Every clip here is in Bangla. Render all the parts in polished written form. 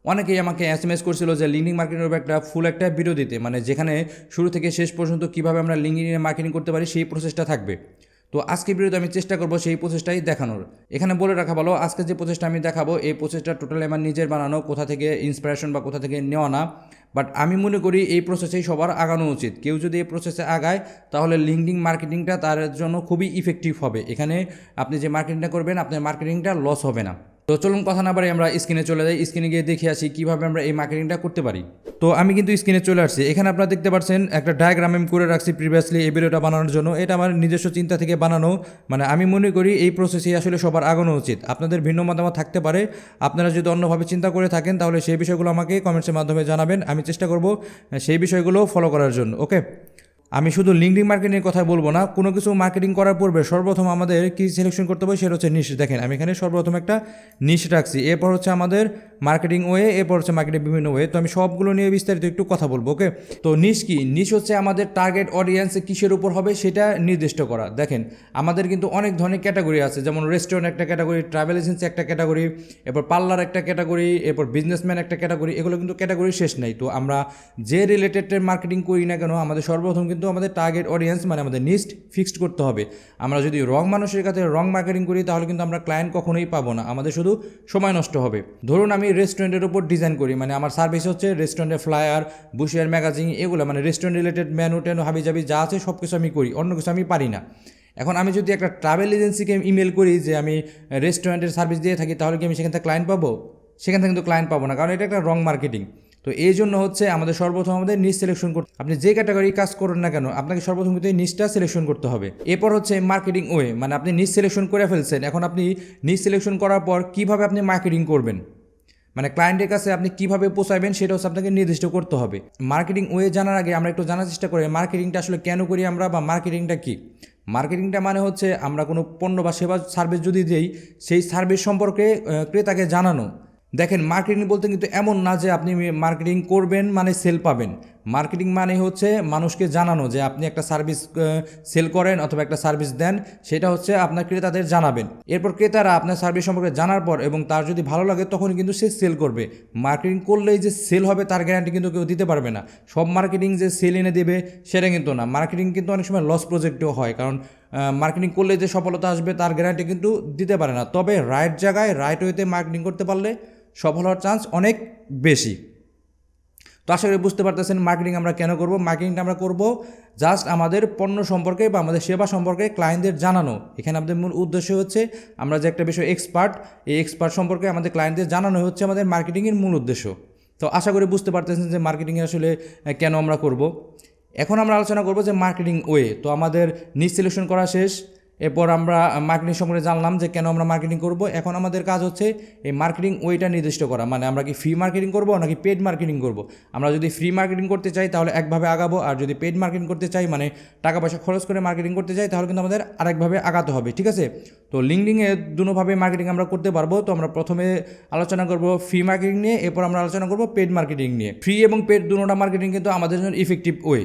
অনেকেই আমাকে এসএমএস করছিল যে লিঙ্কডিন মার্কেটিংয়ের উপর একটা ভিডিও দিতে, মানে যেখানে শুরু থেকে শেষ পর্যন্ত কীভাবে আমরা লিঙ্কডিনে মার্কেটিং করতে পারি সেই প্রসেসটা থাকবে। তো আজকে ভিডিওতে আমি চেষ্টা করব সেই প্রসেসটাই দেখানোর। এখানে বলে রাখা ভালো, আজকে যে প্রসেসটা আমি দেখাবো এই প্রসেসটা টোটালি আমার নিজের বানানো, কোথা থেকে ইন্সপিরেশন বা কোথা থেকে নেওয়া না। বাট আমি মনে করি এই প্রসেসেই সবার আগানো উচিত। কেউ যদি এই প্রসেসে আগায় তাহলে লিঙ্কডিন মার্কেটিংটা তার জন্য খুবই ইফেক্টিভ হবে। এখানে আপনি যে মার্কেটিংটা করবেন আপনার মার্কেটিংটা লস হবে না। তো চলুন কথা না বাড়ি আমরা স্ক্রিনে চলে যাই, স্ক্রিনে গিয়ে দেখে আসি কীভাবে আমরা এই মার্কেটিংটা করতে পারি। তো আমি কিন্তু স্ক্রিনে চলে আসছি। এখানে আপনারা দেখতে পাচ্ছেন একটা ডায়াগ্রাম আমি করে রাখছি প্রিভিয়াসলি এই ভিডিওটা বানানোর জন্য। এটা আমার নিজস্ব চিন্তা থেকে বানানো, মানে আমি মনে করি এই প্রসেসেই আসলে সবার আগানো উচিত। আপনাদের ভিন্ন মতামত থাকতে পারে, আপনারা যদি অন্যভাবে চিন্তা করে থাকেন তাহলে সেই বিষয়গুলো আমাকে কমেন্টসের মাধ্যমে জানাবেন, আমি চেষ্টা করব সেই বিষয়গুলো ফলো করার জন্য। ওকে, আমি শুধু লিঙ্কডিন মার্কেটিংয়ের কথা বলবো না, কোনো কিছু মার্কেটিং করার পূর্বে সর্বপ্রথম আমাদের কী সিলেকশন করতে হবে সেটা হচ্ছে নিশ। দেখেন আমি এখানে সর্বপ্রথম একটা নিশ রাখছি, এরপর হচ্ছে আমাদের মার্কেটিং ওয়ে, এরপর হচ্ছে মার্কেটিং বিভিন্ন ওয়ে। তো আমি সবগুলো নিয়ে বিস্তারিত একটু কথা বলবো। ওকে, তো নিশ কি? নিশ হচ্ছে আমাদের টার্গেট অডিয়েন্স কিসের উপর হবে সেটা নির্দিষ্ট করা। দেখেন আমাদের কিন্তু অনেক ধরনের ক্যাটাগরি আছে, যেমন রেস্টুরেন্ট একটা ক্যাটাগরি, ট্রাভেল এজেন্সি একটা ক্যাটাগরি, এরপর পার্লার একটা ক্যাটাগরি, এরপর বিজনেসম্যান একটা ক্যাটাগরি, এগুলো কিন্তু ক্যাটাগরি শেষ নাই। তো আমরা যে রিলেটেড মার্কেটিং করি না কেন আমাদের সর্বপ্রথম কিন্তু আমাদের টার্গেট অডিয়েন্স মানে আমাদের নিশ ফিক্সড করতে হবে। আমরা যদি রং মানুষের কাছে রং মার্কেটিং করি তাহলে কিন্তু আমরা ক্লায়েন্ট কখনোই পাবো না, আমাদের শুধু সময় নষ্ট হবে। ধরুন আমি রেস্টুরেন্টের উপর ডিজাইন করি, মানে আমার সার্ভিস হচ্ছে রেস্টুরেন্টের ফ্লায়ার, বুশিয়ার ম্যাগাজিন, এগুলো মানে রেস্টুরেন্ট রিলেটেড মেনু টেনু হাবিজাবি যা আছে সব কিছু আমি করি, অন্য কিছু আমি পারি না। এখন আমি যদি একটা ট্রাভেল এজেন্সিকে ইমেল করি যে আমি রেস্টুরেন্টের সার্ভিস দিয়ে থাকি, তাহলে কি আমি সেখান থেকে ক্লায়েন্ট পাবো? সেখান থেকে কিন্তু ক্লায়েন্ট পাবো না, কারণ এটা একটা রং মার্কেটিং। তো এই জন্য হচ্ছে আমাদের সর্বপ্রথম আমাদের নিশ সিলেকশন করতে, আপনি যে ক্যাটাগরি কাজ করুন না কেন আপনাকে সর্বপ্রথম কিন্তু এই নিশটা সিলেকশন করতে হবে। এরপর হচ্ছে মার্কেটিং ওয়ে, মানে আপনি নিশ সিলেকশন করে ফেলছেন, এখন আপনি নিশ সিলেকশন করার পর কীভাবে আপনি মার্কেটিং করবেন, মানে ক্লায়েন্টের কাছে আপনি কীভাবে পৌঁছাবেন সেটা হচ্ছে আপনাকে নির্দিষ্ট করতে হবে। মার্কেটিং ওয়ে জানার আগে আমরা একটু জানার চেষ্টা করি মার্কেটিংটা আসলে কেন করি আমরা, বা মার্কেটিংটা কী। মার্কেটিংটা মানে হচ্ছে আমরা কোনো পণ্য বা সেবা সার্ভিস যদি দিই সেই সার্ভিস সম্পর্কে ক্রেতাকে জানানো। দেখেন মার্কেটিং বলতে কিন্তু এমন না যে আপনি মার্কেটিং করবেন মানে সেল পাবেন। মার্কেটিং মানে হচ্ছে মানুষকে জানানো যে আপনি একটা সার্ভিস সেল করেন অথবা একটা সার্ভিস দেন, সেটা হচ্ছে আপনার ক্রেতাদের জানাবেন। এরপর ক্রেতারা আপনার সার্ভিস সম্পর্কে জানার পর এবং তার যদি ভালো লাগে তখনই কিন্তু সে সেল করবে। মার্কেটিং করলেই যে সেল হবে তার গ্যারান্টি কিন্তু কেউ দিতে পারবে না। সব মার্কেটিং যে সেল এনে দেবে সেটা কিন্তু না। মার্কেটিং কিন্তু অনেক সময় লস প্রজেক্টেও হয়, কারণ মার্কেটিং করলে যে সফলতা আসবে তার গ্যারান্টি কিন্তু দিতে পারে না। তবে রাইট জায়গায় রাইট ওয়েতে মার্কেটিং করতে পারলে সফল হওয়ার চান্স অনেক বেশি। তো আশা করি বুঝতে পারতেছেন মার্কেটিং আমরা কেন করব। মার্কেটিংটা আমরা করব জাস্ট আমাদের পণ্য সম্পর্কে বা আমাদের সেবা সম্পর্কে ক্লায়েন্টদের জানানো। এখানে আমাদের মূল উদ্দেশ্য হচ্ছে আমরা যে একটা বিষয় এক্সপার্ট, এই এক্সপার্ট সম্পর্কে আমাদের ক্লায়েন্টদের জানানো হচ্ছে আমাদের মার্কেটিংয়ের মূল উদ্দেশ্য। তো আশা করি বুঝতে পারতেছেন যে মার্কেটিংয়ে আসলে কেন আমরা করব। এখন আমরা আলোচনা করব যে মার্কেটিং ওয়ে। তো আমাদের নিশ সিলেকশন করা শেষ, এরপর আমরা মার্কেটিং সম্পর্কে জানলাম যে কেন আমরা মার্কেটিং করব। এখন আমাদের কাজ হচ্ছে এই মার্কেটিং ওয়েটা নির্দিষ্ট করা, মানে আমরা কি ফ্রি মার্কেটিং করব নাকি পেড মার্কেটিং করব। আমরা যদি ফ্রি মার্কেটিং করতে চাই তাহলে একভাবে আগাবো, আর যদি পেড মার্কেটিং করতে চাই মানে টাকা পয়সা খরচ করে মার্কেটিং করতে চাই তাহলে কিন্তু আমাদের আরেকভাবে আগাতে হবে, ঠিক আছে। তো লিঙ্কডিনে দুটোভাবে মার্কেটিং আমরা করতে পারবো। তো আমরা প্রথমে আলোচনা করব ফ্রি মার্কেটিং নিয়ে, এরপর আমরা আলোচনা করব পেড মার্কেটিং নিয়ে। ফ্রি এবং পেড দুটোটা মার্কেটিং কিন্তু আমাদের জন্য ইফেক্টিভ ওয়ে।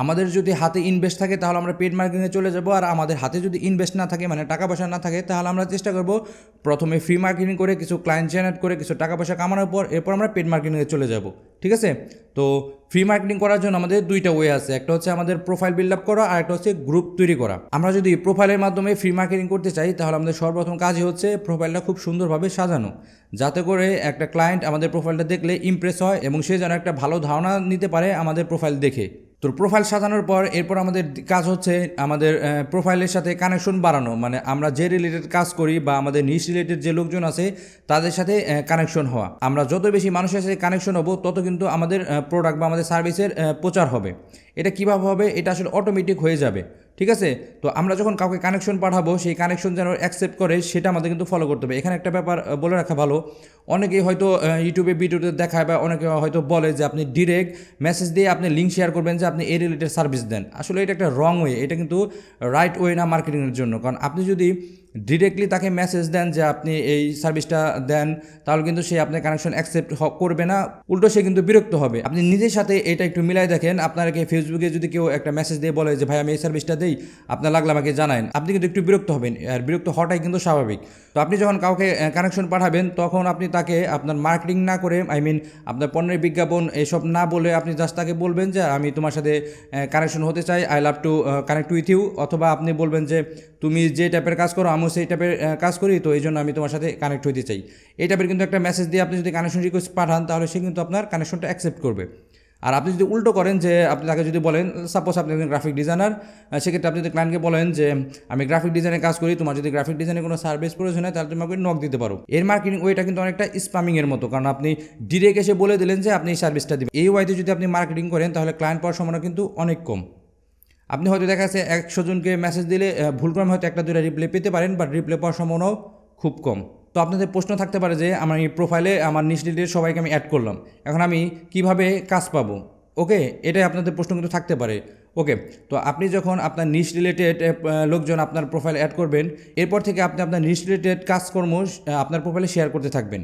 আমাদের যদি হাতে ইনভেস্ট থাকে তাহলে আমরা পেড মার্কেটিংয়ে চলে যাব, আর আমাদের হাতে যদি ইনভেস্ট না থাকে মানে টাকা পয়সা না থাকে তাহলে আমরা চেষ্টা করব প্রথমে ফ্রি মার্কেটিং করে কিছু ক্লায়েন্ট জেনারেট করে কিছু টাকা পয়সা কামানোর পর এরপর আমরা পেড মার্কেটিংয়ে চলে যাব, ঠিক আছে। তো ফ্রি মার্কেটিং করার জন্য আমাদের দুইটা ওয়ে আছে, একটা হচ্ছে আমাদের প্রোফাইল বিল্ড আপ করা আর একটা হচ্ছে গ্রুপ তৈরি করা। আমরা যদি প্রোফাইলের মাধ্যমে ফ্রি মার্কেটিং করতে চাই তাহলে আমাদের সর্বপ্রথম কাজই হচ্ছে প্রোফাইলটা খুব সুন্দরভাবে সাজানো, যাতে করে একটা ক্লায়েন্ট আমাদের প্রোফাইলটা দেখলে ইমপ্রেস হয় এবং সে যেন একটা ভালো ধারণা নিতে পারে আমাদের প্রোফাইল দেখে। তো প্রোফাইল সাজানোর পর এরপর আমাদের কাজ হচ্ছে আমাদের প্রোফাইলের সাথে কানেকশন বাড়ানো, মানে আমরা যে রিলেটেড কাজ করি বা আমাদের নিশ রিলেটেড যে লোকজন আছে তাদের সাথে কানেকশন হওয়া। আমরা যত বেশি মানুষের সাথে কানেকশন হবো তত কিন্তু আমাদের প্রোডাক্ট বা আমাদের সার্ভিসের প্রচার হবে। এটা কীভাবে হবে, এটা আসলে অটোমেটিক হয়ে যাবে, ঠিক আছে। তো আমরা যখন কাউকে কানেকশন পাঠাবো সেই কানেকশন যেন অ্যাকসেপ্ট করে সেটা আমাদের কিন্তু ফলো করতে হবে। এখানে একটা ব্যাপার বলে রাখা ভালো, অনেকেই হয়তো ইউটিউবে ভিডিওতে দেখায় বা অনেকে হয়তো বলে যে আপনি ডিরেক্ট মেসেজ দিয়ে আপনি লিঙ্ক শেয়ার করবেন যে আপনি এই রিলেটেড সার্ভিস দেন। আসলে এটা একটা রং ওয়ে, এটা কিন্তু রাইট ওয়ে না মার্কেটিংয়ের জন্য। কারণ আপনি যদি ডিরেক্টলি তাকে মেসেজ দেন যে আপনি এই সার্ভিসটা দেন, তাহলে কিন্তু সে আপনার কানেকশন অ্যাকসেপ্ট করবে না, উল্টো সে কিন্তু বিরক্ত হবে। আপনি নিজের সাথে এটা একটু মিলাই দেখেন, আপনাকে ফেসবুকে যদি কেউ একটা মেসেজ দিয়ে বলে যে ভাই আমি এই সার্ভিসটা দিই, আপনার লাগলে আমাকে জানান, আপনি কিন্তু একটু বিরক্ত হবেন, আর বিরক্ত হওয়াটাই কিন্তু স্বাভাবিক। তো আপনি যখন কাউকে কানেকশন পাঠাবেন তখন আপনি তাকে আপনার মার্কেটিং না করে, আপনার পণ্যের বিজ্ঞাপন এসব না বলে আপনি জাস্ট তাকে বলবেন যে আমি তোমার সাথে কানেকশন হতে চাই, I love to connect with you, অথবা আপনি বলবেন যে তুমি যে টাইপের কাজ করো আমিও সেই টাইপের কাজ করি, তো এই জন্য আমি তোমার সাথে কানেক্ট হতে চাই। এই টাইপের কিন্তু একটা মেসেজ দিয়ে আপনি যদি কানেকশন রিকোয়েস্ট পাঠান তাহলে সে কিন্তু আপনার কানেকশনটা অ্যাকসেপ্ট করবে। আর আপনি যদি উল্টো করেন যে আপনি তাকে যদি বলেন, সাপোজ আপনি একজন গ্রাফিক ডিজাইনার, সেক্ষেত্রে আপনি যদি ক্লায়েন্টকে বলেন যে আমি গ্রাফিক ডিজাইনের কাজ করি, তোমার যদি গ্রাফিক ডিজাইনের কোনো সার্ভিস প্রয়োজন হয় তাহলে তুমি আমাকে নক দিতে পারো। এর মার্কেটিং ওইটা কিন্তু অনেকটা স্প্যামিংয়ের মতো, কারণ আপনি ডিরেক্ট এসে বলে দিলেন যে আপনি এই সার্ভিসটা দিবেন। এই ওয়াইতে যদি আপনি মার্কেটিং করেন তাহলে ক্লায়েন্ট পাওয়ার সম্ভাবনা কিন্তু অনেক কম। আপনি হয়তো দেখা যাচ্ছে 100 জনকে মেসেজ দিলে ভুলক্রমে হয়তো একটা দুইটা রিপ্লাই পেতে পারেন, বাট রিপ্লাই পাওয়ার সম্ভাবনাও খুব কম। তো আপনাদের প্রশ্ন থাকতে পারে যে আমার এই প্রোফাইলে আমার নিশ রিলেটেড সবাইকে আমি অ্যাড করলাম, এখন আমি কিভাবে কাজ পাবো? ওকে, এটাই আপনাদের প্রশ্ন কিন্তু থাকতে পারে। ওকে, তো আপনি যখন আপনার নিশ রিলেটেড লোকজন আপনার প্রোফাইল অ্যাড করবেন, এরপর থেকে আপনি আপনার নিশ রিলেটেড কাজকর্ম আপনার প্রোফাইলে শেয়ার করতে থাকবেন।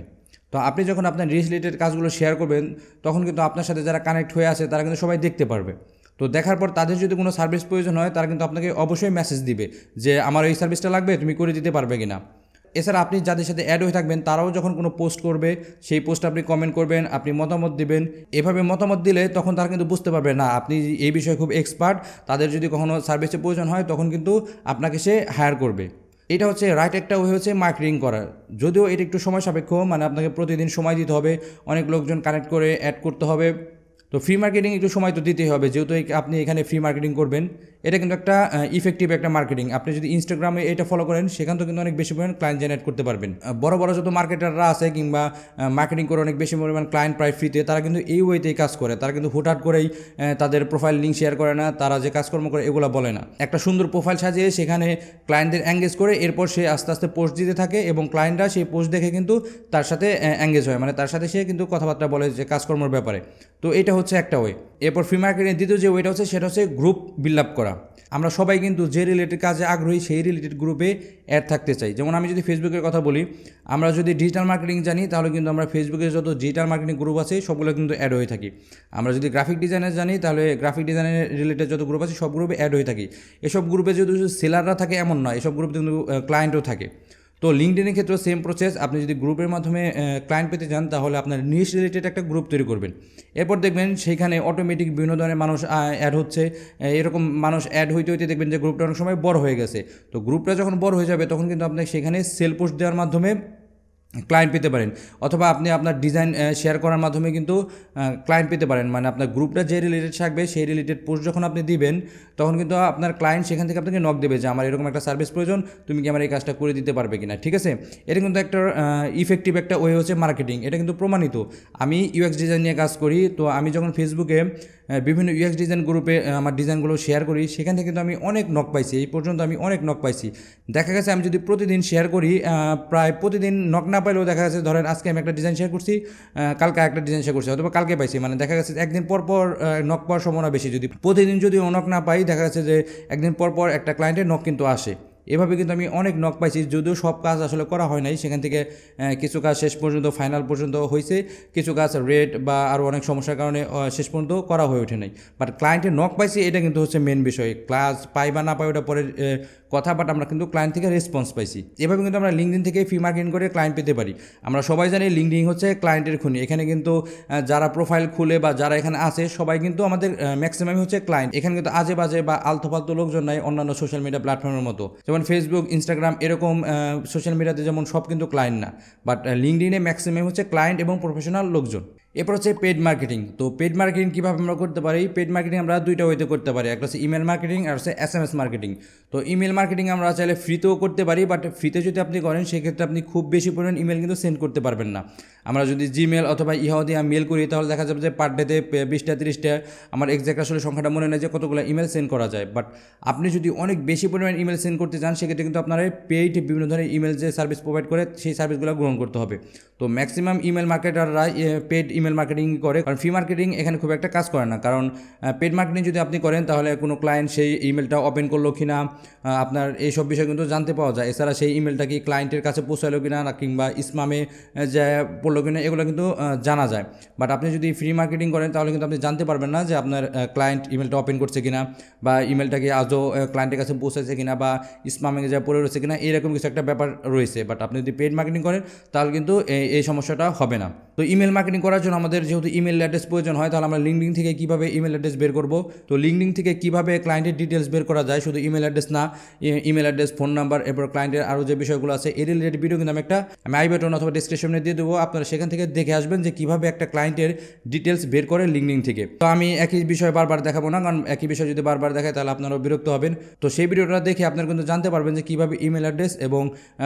তো আপনি যখন আপনার নিশ রিলেটেড কাজগুলো শেয়ার করবেন তখন কিন্তু আপনার সাথে যারা কানেক্ট হয়ে আছে তারা কিন্তু সবাই দেখতে পারবে। তো দেখার পর তাদের যদি কোনো সার্ভিস প্রয়োজন হয় তারা কিন্তু আপনাকে অবশ্যই মেসেজ দিবে যে আমার এই সার্ভিসটা লাগবে, তুমি করে দিতে পারবে কি না। এছাড়া আপনি যাদের সাথে অ্যাড হয়ে থাকবেন তারাও যখন কোনো পোস্ট করবে সেই পোস্ট আপনি কমেন্ট করবেন, আপনি মতামত দিবেন। এভাবে মতামত দিলে তখন তারা কিন্তু বুঝতে পারবে না আপনি এই বিষয়ে খুব এক্সপার্ট, তাদের যদি কখনো সার্ভিসের প্রয়োজন হয় তখন কিন্তু আপনাকে সে হায়ার করবে। এটা হচ্ছে রাইট একটা ওয়ে হচ্ছে মার্কেটিং করার, যদিও এটা একটু সময় সাপেক্ষ, মানে আপনাকে প্রতিদিন সময় দিতে হবে, অনেক লোকজন কানেক্ট করে অ্যাড করতে হবে। তো ফ্রি মার্কেটিং একটু সময় তো দিতেই হবে, যেহেতু আপনি এখানে ফ্রি মার্কেটিং করবেন। এটা কিন্তু একটা ইফেক্টিভ একটা মার্কেটিং। আপনি যদি ইনস্টাগ্রামে এটা ফলো করেন সেখান থেকে কিন্তু অনেক বেশি পরিমাণ ক্লায়েন্ট জেনারেট করতে পারবেন। বড় বড় যত মার্কেটাররা আছে কিংবা মার্কেটিং করে অনেক বেশি পরিমাণ ক্লায়েন্ট প্রায় ফ্রিতে, তারা কিন্তু এই ওয়েতেই কাজ করে। তারা কিন্তু হুটহাট করেই তাদের প্রোফাইল লিঙ্ক শেয়ার করে না, তারা যে কাজকর্ম করে এগুলো বলে না। একটা সুন্দর প্রোফাইল সাজিয়ে সেখানে ক্লায়েন্টদের এঙ্গেজ করে এরপর সে আস্তে আস্তে পোস্ট দিতে থাকে এবং ক্লায়েন্টরা সেই পোস্ট দেখে কিন্তু তার সাথে এঙ্গেজ হয়, মানে তার সাথে সে কিন্তু কথাবার্তা বলে যে কাজকর্মের ব্যাপারে। তো এটা হচ্ছে একটা ওয়ে। এরপর ফ্রি মার্কেটিং দ্বিতীয় যে ওয়েটা হচ্ছে সেটা হচ্ছে গ্রুপ বিল্ড আপ করা। আমরা সবাই কিন্তু যে রিলেটেড কাজে আগ্রহী সেই রিলেটেড গ্রুপে অ্যাড থাকতে চাই। যেমন আমি যদি ফেসবুকের কথা বলি, আমরা যদি ডিজিটাল মার্কেটিং জানি তাহলে কিন্তু আমরা ফেসবুকের যত ডিজিটাল মার্কেটিং গ্রুপ আছে সবগুলো কিন্তু অ্যাড হয়ে থাকি। আমরা যদি গ্রাফিক ডিজাইনার জানি তাহলে গ্রাফিক ডিজাইনের রিলেটেড যত গ্রুপ আছে সব গ্রুপে অ্যাড হয়ে থাকি। এসব গ্রুপে যদি সেলাররা থাকে এমন নয়, এসব গ্রুপে কিন্তু ক্লায়েন্টও থাকে। তো লিঙ্কডইনের ক্ষেত্রেও সেম প্রসেস, আপনি যদি গ্রুপের মাধ্যমে ক্লায়েন্ট পেতে চান তাহলে আপনার নিশ রিলেটেড একটা গ্রুপ তৈরি করবেন। এরপর দেখবেন সেইখানে অটোমেটিক বিভিন্ন ধরনের মানুষ অ্যাড হচ্ছে। এরকম মানুষ অ্যাড হইতে হইতে দেখবেন যে গ্রুপটা অনেক সময় বড় হয়ে গেছে। তো গ্রুপটা যখন বড় হয়ে যাবে তখন কিন্তু আপনি সেখানে সেল পোস্ট দেওয়ার মাধ্যমে ক্লায়েন্ট পেতে পারেন, অথবা আপনি আপনার ডিজাইন শেয়ার করার মাধ্যমে কিন্তু ক্লায়েন্ট পেতে পারেন। মানে আপনার গ্রুপটা যে রিলেটেড থাকবে সেই রিলেটেড পোস্ট যখন আপনি দিবেন তখন কিন্তু আপনার ক্লায়েন্ট সেখান থেকে আপনাকে নক দেবে যে আমার এরকম একটা সার্ভিস প্রয়োজন, তুমি কি আমার এই কাজটা করে দিতে পারবে কিনা। ঠিক আছে, এটা কিন্তু একটা ইফেক্টিভ একটা ওয়ে হচ্ছে মার্কেটিং, এটা কিন্তু প্রমাণিত। আমি ইউএক্স ডিজাইন নিয়ে কাজ করি, তো আমি যখন ফেসবুকে বিভিন্ন ইউএক্স ডিজাইন গ্রুপে আমার ডিজাইনগুলো শেয়ার করি সেখান থেকে কিন্তু আমি অনেক নক পাইছি, এই পর্যন্ত আমি অনেক নক পাইছি। দেখা গেছে আমি যদি প্রতিদিন শেয়ার করি, প্রায় প্রতিদিন নক না পাইলেও দেখা গেছে ধরেন আজকে আমি একটা ডিজাইন শেয়ার করছি, কালকে একটা ডিজাইন শেয়ার করছি, অথবা কালকে পাইছি, মানে দেখা গেছে একদিন পর পর নক পাওয়ার সম্ভাবনা বেশি। যদি প্রতিদিন যদি নক না পাই দেখা গেছে যে একদিন পর পর একটা ক্লায়েন্টের নক কিন্তু আসে। এভাবে কিন্তু আমি অনেক নক পাইছি, যদিও সব কাজ আসলে করা হয় নাই, সেখান থেকে কিছু কাজ শেষ পর্যন্ত ফাইনাল পর্যন্ত হয়েছে, কিছু কাজ রেট বা আরও অনেক সমস্যার কারণে শেষ পর্যন্ত করা হয়ে ওঠে নাই। বাট ক্লায়েন্টের নক পাইছি এটা কিন্তু হচ্ছে মেন বিষয়। ক্লাস পাই বা না পাই ওটা পরের কথা, বাট আমরা কিন্তু ক্লায়েন্ট থেকে রেসপন্স পাইছি। এভাবে কিন্তু আমরা লিঙ্কডিন থেকে ফ্রি মার্কেটিং করে ক্লায়েন্ট পেতে পারি। আমরা সবাই জানি লিঙ্কডিন হচ্ছে ক্লায়েন্টের খুনি। এখানে কিন্তু যারা প্রোফাইল খুলে বা যারা এখানে আছে সবাই কিন্তু আমাদের ম্যাক্সিমামই হচ্ছে ক্লায়েন্ট। এখানে কিন্তু আজে বাজে বা আলতু ফালতু লোকজন নাই অন্যান্য সোশ্যাল মিডিয়া প্ল্যাটফর্মের মতো, যেমন ফেসবুক, ইনস্টাগ্রাম, এরকম সোশ্যাল মিডিয়াতে যেমন সব কিন্তু ক্লায়েন্ট না, বাট লিঙ্কডিনে ম্যাক্সিমাম হচ্ছে ক্লায়েন্ট এবং প্রফেশনাল লোকজন। এরপর হচ্ছে পেড মার্কেটিং। তো পেড মার্কেটিং কীভাবে আমরা করতে পারি? পেড মার্কেটিং আমরা দুইটা ওয়েতে করতে পারি, একটা হচ্ছে ইমেল মার্কেটিং আর হচ্ছে SMS মার্কেটিং। তো ইমেল মার্কেটিং আমরা চাইলে ফ্রিতেও করতে পারি, বাট ফ্রিতে যদি আপনি করেন সেক্ষেত্রে আপনি খুব বেশি পরিমাণ ইমেল কিন্তু সেন্ড করতে পারবেন না। আমরা যদি জিমেল অথবা ইহাও দিয়ে মেল করি তাহলে দেখা যাবে যে পার ডেতে 20টা 30টা, আমার এক্সাক্ট আসলে সংখ্যাটা মনে নেই যে কতগুলো ইমেল সেন্ড করা যায়। বাট আপনি যদি অনেক বেশি পরিমাণ ইমেল সেন্ড করতে চান সেক্ষেত্রে কিন্তু আপনার পেইড বিভিন্ন ধরনের ইমেল যে সার্ভিস প্রোভাইড করে সেই সার্ভিসগুলো গ্রহণ করতে হবে। তো ম্যাক্সিমাম ইমেল মার্কেটাররা পেড ইমেল মার্কেটিং করে, কারণ ফ্রি মার্কেটিং এখানে খুব একটা কাজ করে না। কারণ পেড মার্কেটিং যদি আপনি করেন তাহলে কোনো ক্লায়েন্ট সেই ইমেলটা ওপেন করলো কি না, আপনার এইসব বিষয় কিন্তু জানতে পাওয়া যায়। এছাড়া সেই ইমেলটা কি ক্লায়েন্টের কাছে পৌঁছালো কিনা না কিংবা স্প্যামে যে পড়লো কিনা, এগুলো কিন্তু জানা যায়। বাট আপনি যদি ফ্রি মার্কেটিং করেন তাহলে কিন্তু আপনি জানতে পারবেন না যে আপনার ক্লায়েন্ট ইমেলটা ওপেন করছে কিনা, বা ইমেলটা কি আজও ক্লায়েন্টের কাছে পৌঁছেছে কিনা, বা স্প্যামে যা পড়ে রয়েছে কিনা, এরকম কিছু একটা ব্যাপার রয়েছে। বাট আপনি যদি পেড মার্কেটিং করেন তাহলে কিন্তু এই সমস্যাটা হবে না। তো ইমেল মার্কেটিং করার জন্য আমাদের যেহেতু ইমেল অ্যাড্রেস প্রয়োজন হয়, তাহলে আমরা লিঙ্কডিন থেকে কীভাবে ইমেল অ্যাড্রেস বের করব। তো লিঙ্কডিন থেকে কীভাবে ক্লায়েন্টের ডিটেলস বের করা যায়, শুধু ইমেল অ্যাড্রেস না, ইমেল অ্যাড্রেস, ফোন নাম্বার, এরপর ক্লায়েন্টের আরও যে বিষয়গুলো আছে এর রিলেটেড ভিডিও কিন্তু আমি আই বাটন অথবা ডিসক্রিপশনে দিয়ে দেবো। আপনারা সেখান থেকে দেখে আসবেন যে কীভাবে একটা ক্লায়েন্টের ডিটেলস বের করে লিঙ্কডিন থেকে। তো আমি একই বিষয় বারবার দেখাবো না, কারণ একই বিষয় যদি বারবার দেখায় তাহলে আপনারাও বিরক্ত হবেন। তো সেই ভিডিওটা দেখে আপনারা কিন্তু জানতে পারবেন যে কীভাবে ইমেল অ্যাড্রেস এবং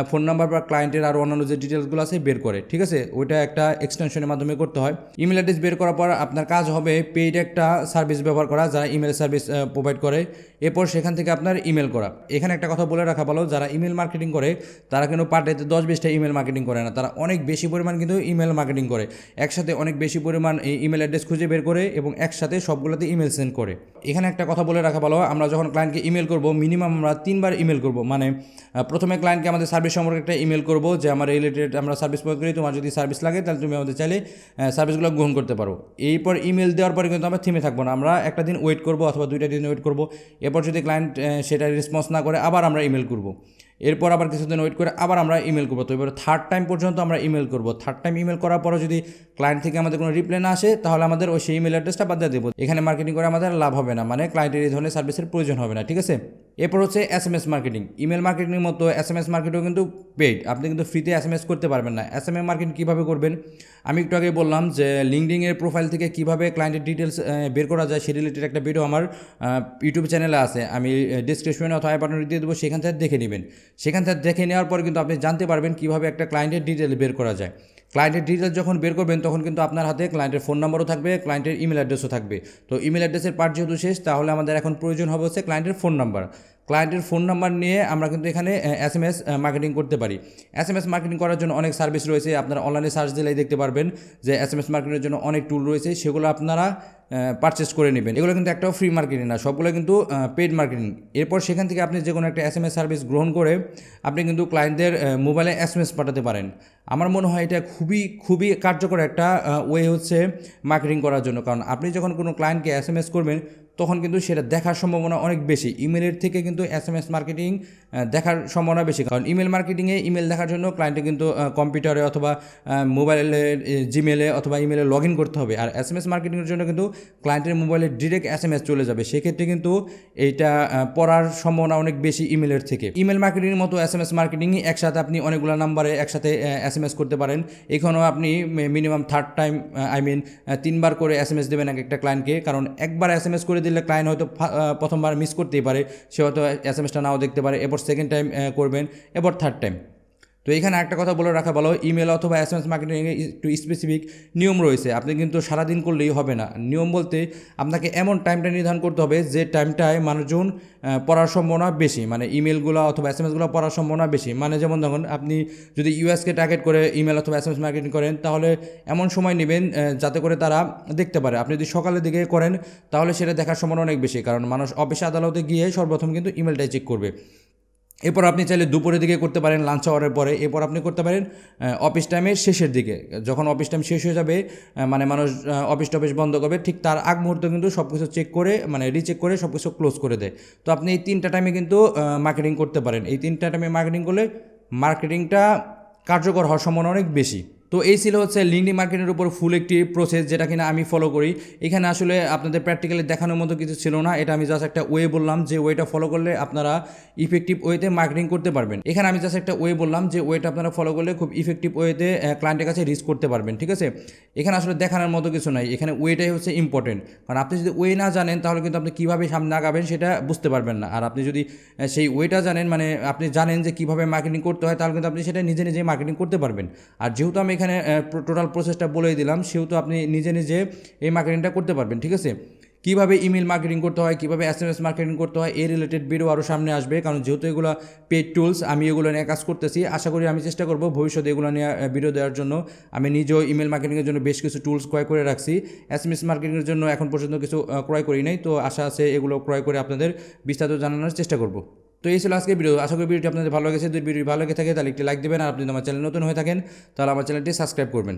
ফোন নাম্বার বা ক্লায়েন্টের আরও অন্যান্য যে ডিটেলসগুলো আছে বের করে, ঠিক আছে। ওইটা একটা এক্সটেনশনের মাধ্যমে করতে হয়। ইমেল অ্যাড্রেস বের করার পর আপনার কাজ হবে পেইড একটা সার্ভিস ব্যবহার করা, যারা ইমেল সার্ভিস প্রোভাইড করে, এরপর সেখান থেকে আপনার ইমেল করা। এখানে একটা কথা বলে রাখা ভালো, যারা ইমেল মার্কেটিং করে তারা কিন্তু পার ডেতে 10-20টা ইমেল মার্কেটিং করে না, তারা অনেক বেশি পরিমাণ কিন্তু ইমেল মার্কেটিং করে। একসাথে অনেক বেশি পরিমাণ ইমেল অ্যাড্রেস খুঁজে বের করে এবং একসাথে সবগুলোতে ইমেল সেন্ড করে। এখানে একটা কথা বলে রাখা ভালো, আমরা যখন ক্লায়েন্টকে ইমেল করব মিনিমাম আমরা 3বার ইমেল করব। মানে প্রথমে ক্লায়েন্টকে আমাদের সার্ভিস সম্পর্কে একটা ইমেল করব যে আমার রিলেটেড আমরা সার্ভিস প্রয়োগ করি, তোমার যদি সার্ভিস লাগে তাহলে তুমি আমাদের চাইলে সার্ভিসগুলো গ্রহণ করতে পারো। এরপর ইমেল দেওয়ার পরে কিন্তু আমরা থেমে থাকবো না, আমরা একটা দিন ওয়েট করবো অথবা 2টা দিন ওয়েট করবো। এরপর যদি ক্লায়েন্ট সেটা রেসপন্স না করে আবার আমরা ইমেল করব। এরপর আবার কিছুদিন ওয়েট করে আবার আমরা ইমেল করবো। তো এবার 3rd টাইম পর্যন্ত আমরা ইমেল করবো। 3rd টাইম ইমেল করার পরও যদি ক্লায়েন্ট থেকে আমাদের কোনো রিপ্লাই না আসে তাহলে আমাদের ওই সেই ইমেল অ্যাড্রেসটা বাদ দিয়ে দেবো। এখানে মার্কেটিং করে আমাদের লাভ হবে না, মানে ক্লায়েন্টের এই ধরনের সার্ভিসের প্রয়োজন হবে না, ঠিক আছে। এরপর হচ্ছে SMS মার্কেটিং। ইমেল মার্কেটিংয়ের মতো SMS মার্কেটিংও কিন্তু পেইড, আপনি কিন্তু ফ্রিতে SMS করতে পারবেন না। SMS মার্কেটিং কীভাবে করবেন আমি একটু আগে বললাম যে লিঙ্কডিনের প্রোফাইল থেকে কীভাবে ক্লায়েন্টের ডিটেলস বের করা যায় সেই রিলেটেড একটা ভিডিও আমার ইউটিউব চ্যানেলে আছে, আমি ডিসক্রিপশনে অথবা আই বাটনে দিয়ে দেবো, সেখান থেকে দেখে নেবেন। সেখান থেকে দেখে নেওয়ার পর কিন্তু আপনি জানতে পারবেন কীভাবে একটা ক্লায়েন্টের ডিটেল বের করা যায়। ক্লায়েন্টের ডিটেলস যখন বের করবেন তখন কিন্তু আপনার হাতে ক্লায়েন্টের ফোন নাম্বারও থাকবে, ক্লায়েন্টের ইমেল অ্যাড্রেসও থাকবে। তো ইমেল অ্যাড্রেসের পার্ট যেহেতু শেষ, তাহলে আমাদের এখন প্রয়োজন হবে হচ্ছে ক্লায়েন্টের ফোন নাম্বার। ক্লায়েন্টের ফোন নাম্বার নিয়ে আমরা কিন্তু এখানে SMS মার্কেটিং করতে পারি। SMS মার্কেটিং করার জন্য অনেক সার্ভিস রয়েছে, আপনারা অনলাইনে সার্চ দিলেই দেখতে পারবেন যে SMS মার্কেটিংয়ের জন্য অনেক টুল রয়েছে, সেগুলো আপনারা পারচেস করে নেবেন। এগুলো কিন্তু একটাও ফ্রি মার্কেটিং না, সবগুলো কিন্তু পেইড মার্কেটিং। এরপর সেখান থেকে আপনি যে কোনো একটা SMS সার্ভিস গ্রহণ করে আপনি কিন্তু ক্লায়েন্টদের মোবাইলে SMS পাঠাতে পারেন। আমার মনে হয় এটা খুবই কার্যকর একটা ওয়ে হচ্ছে মার্কেটিং করার জন্য। কারণ আপনি যখন কোনো ক্লায়েন্টকে SMS করবেন তখন কিন্তু সেটা দেখার সম্ভাবনা অনেক বেশি। ইমেলের থেকে কিন্তু SMS মার্কেটিং দেখার সম্ভাবনা বেশি, কারণ ইমেল মার্কেটিংয়ে ইমেল দেখার জন্য ক্লায়েন্টে কিন্তু কম্পিউটারে অথবা মোবাইলে, জিমেলে অথবা ইমেলে লগ ইন করতে হবে। আর SMS মার্কেটিংয়ের জন্য কিন্তু ক্লায়েন্টের মোবাইলে ডিরেক্ট SMS চলে যাবে, সেক্ষেত্রে কিন্তু এইটা পড়ার সম্ভাবনা অনেক বেশি ইমেলের থেকে। ইমেল মার্কেটিংয়ের মতো SMS মার্কেটিংই একসাথে আপনি অনেকগুলো নাম্বারে একসাথে SMS করতে পারেন। এখানেও আপনি মিনিমাম 3rd টাইম 3বার করে SMS দেবেন একটা ক্লায়েন্টকে, কারণ একবার SMS করে দিলে ক্লায়েন্ট হয়তো প্রথমবার মিস করতেই পারে, সে হয়তো SMSটা নাও দেখতে পারে। এরপর 2nd টাইম করবেন, এরপর 3rd টাইম। তো এখানে একটা কথা বলে রাখা ভালো, ইমেল অথবা SMS মার্কেটিংয়ে একটু স্পেসিফিক নিয়ম রয়েছে। আপনি কিন্তু সারাদিন করলেই হবে না। নিয়ম বলতে আপনাকে এমন টাইমটা নির্ধারণ করতে হবে যে টাইমটায় মানুষজন পড়ার সম্ভাবনা বেশি, মানে ইমেলগুলো অথবা SMSগুলো পড়ার সম্ভাবনা বেশি। মানে যেমন দেখুন, আপনি যদি US-কে টার্গেট করে ইমেল অথবা SMS মার্কেটিং করেন তাহলে এমন সময় নেবেন যাতে করে তারা দেখতে পারে। আপনি যদি সকালের দিকে করেন তাহলে সেটা দেখার সম্ভাবনা অনেক বেশি, কারণ মানুষ অফিসে আদালতে গিয়ে সর্বপ্রথম কিন্তু ইমেলটাই চেক করবে। এরপর আপনি চাইলে দুপুরের দিকে করতে পারেন, লাঞ্চ আওয়ারের পরে। এরপর আপনি করতে পারেন অফিস টাইমের শেষের দিকে, যখন অফিস টাইম শেষ হয়ে যাবে, মানে মানুষ অফিস টফিস বন্ধ করবে, ঠিক তার আগ মুহূর্তে কিন্তু সব কিছু চেক করে, মানে রিচেক করে সব কিছু ক্লোজ করে দেয়। তো আপনি এই 3টা টাইমে কিন্তু মার্কেটিং করতে পারেন। এই 3টা টাইমে মার্কেটিং করলে মার্কেটিংটা কার্যকর হওয়ার সম্ভাবনা অনেক বেশি। তো এই ছিল হচ্ছে লিঙ্কডিন মার্কেটিংয়ের উপর ফুল একটি প্রসেস, যেটা কিনা আমি ফলো করি। এখানে আসলে আপনাদের প্র্যাকটিক্যালি দেখানোর মতো কিছু ছিল না, এটা আমি জাস্ট একটা ওয়ে বললাম যে ওয়েটা ফলো করলে আপনারা ইফেক্টিভ ওয়েতে মার্কেটিং করতে পারবেন। এখানে আমি জাস্ট একটা ওয়ে বললাম যে ওয়েটা আপনারা ফলো করলে খুব ইফেক্টিভ ওয়েতে ক্লায়েন্টের কাছে রিচ করতে পারবেন, ঠিক আছে। এখানে আসলে দেখানোর মতো কিছু নাই, এখানে ওয়েটাই হচ্ছে ইম্পর্টেন্ট। কারণ আপনি যদি ওয়ে না জানেন তাহলে কিন্তু আপনি কীভাবে সামনে আগাবেন সেটা বুঝতে পারবেন না। আর আপনি যদি সেই ওয়েটা জানেন, মানে আপনি জানেন যে কীভাবে মার্কেটিং করতে হয়, তাহলে কিন্তু আপনি সেটা নিজে নিজে মার্কেটিং করতে পারবেন। আর যেহেতু আমি এখানে টোটাল প্রসেসটা বলে দিলাম, সেহেতু আপনি নিজে নিজে এই মার্কেটিংটা করতে পারবেন, ঠিক আছে। কীভাবে ইমেল মার্কেটিং করতে হয়, কীভাবে SMS মার্কেটিং করতে হয়, এই রিলেটেড ভিডিও আরও সামনে আসবে। কারণ যেহেতু এগুলো পেড টুলস, আমি এগুলো নিয়ে কাজ করতেছি। আশা করি আমি চেষ্টা করব ভবিষ্যতে এগুলো নিয়ে ভিডিও দেওয়ার জন্য। আমি নিজেও ইমেল মার্কেটিংয়ের জন্য বেশ কিছু টুলস ক্রয় করে রাখছি। SMS মার্কেটিংয়ের জন্য এখন পর্যন্ত কিছু ক্রয় করি নাই, তো আশা আছে এগুলো ক্রয় করে আপনাদের বিস্তারিত জানানোর চেষ্টা করব। তো এই ছিল আজকে ভিডিও। আশা করি ভিডিওটি আপনাদের ভালো লেগেছে। যদি ভিডিও ভালো লেগে থাকে তাহলে একটি লাইক দেবেন, আর আপনি আমার চ্যানেল নতুন হয়ে থাকেন তাহলে আমার চ্যানেলটি সাবস্ক্রাইব করবেন।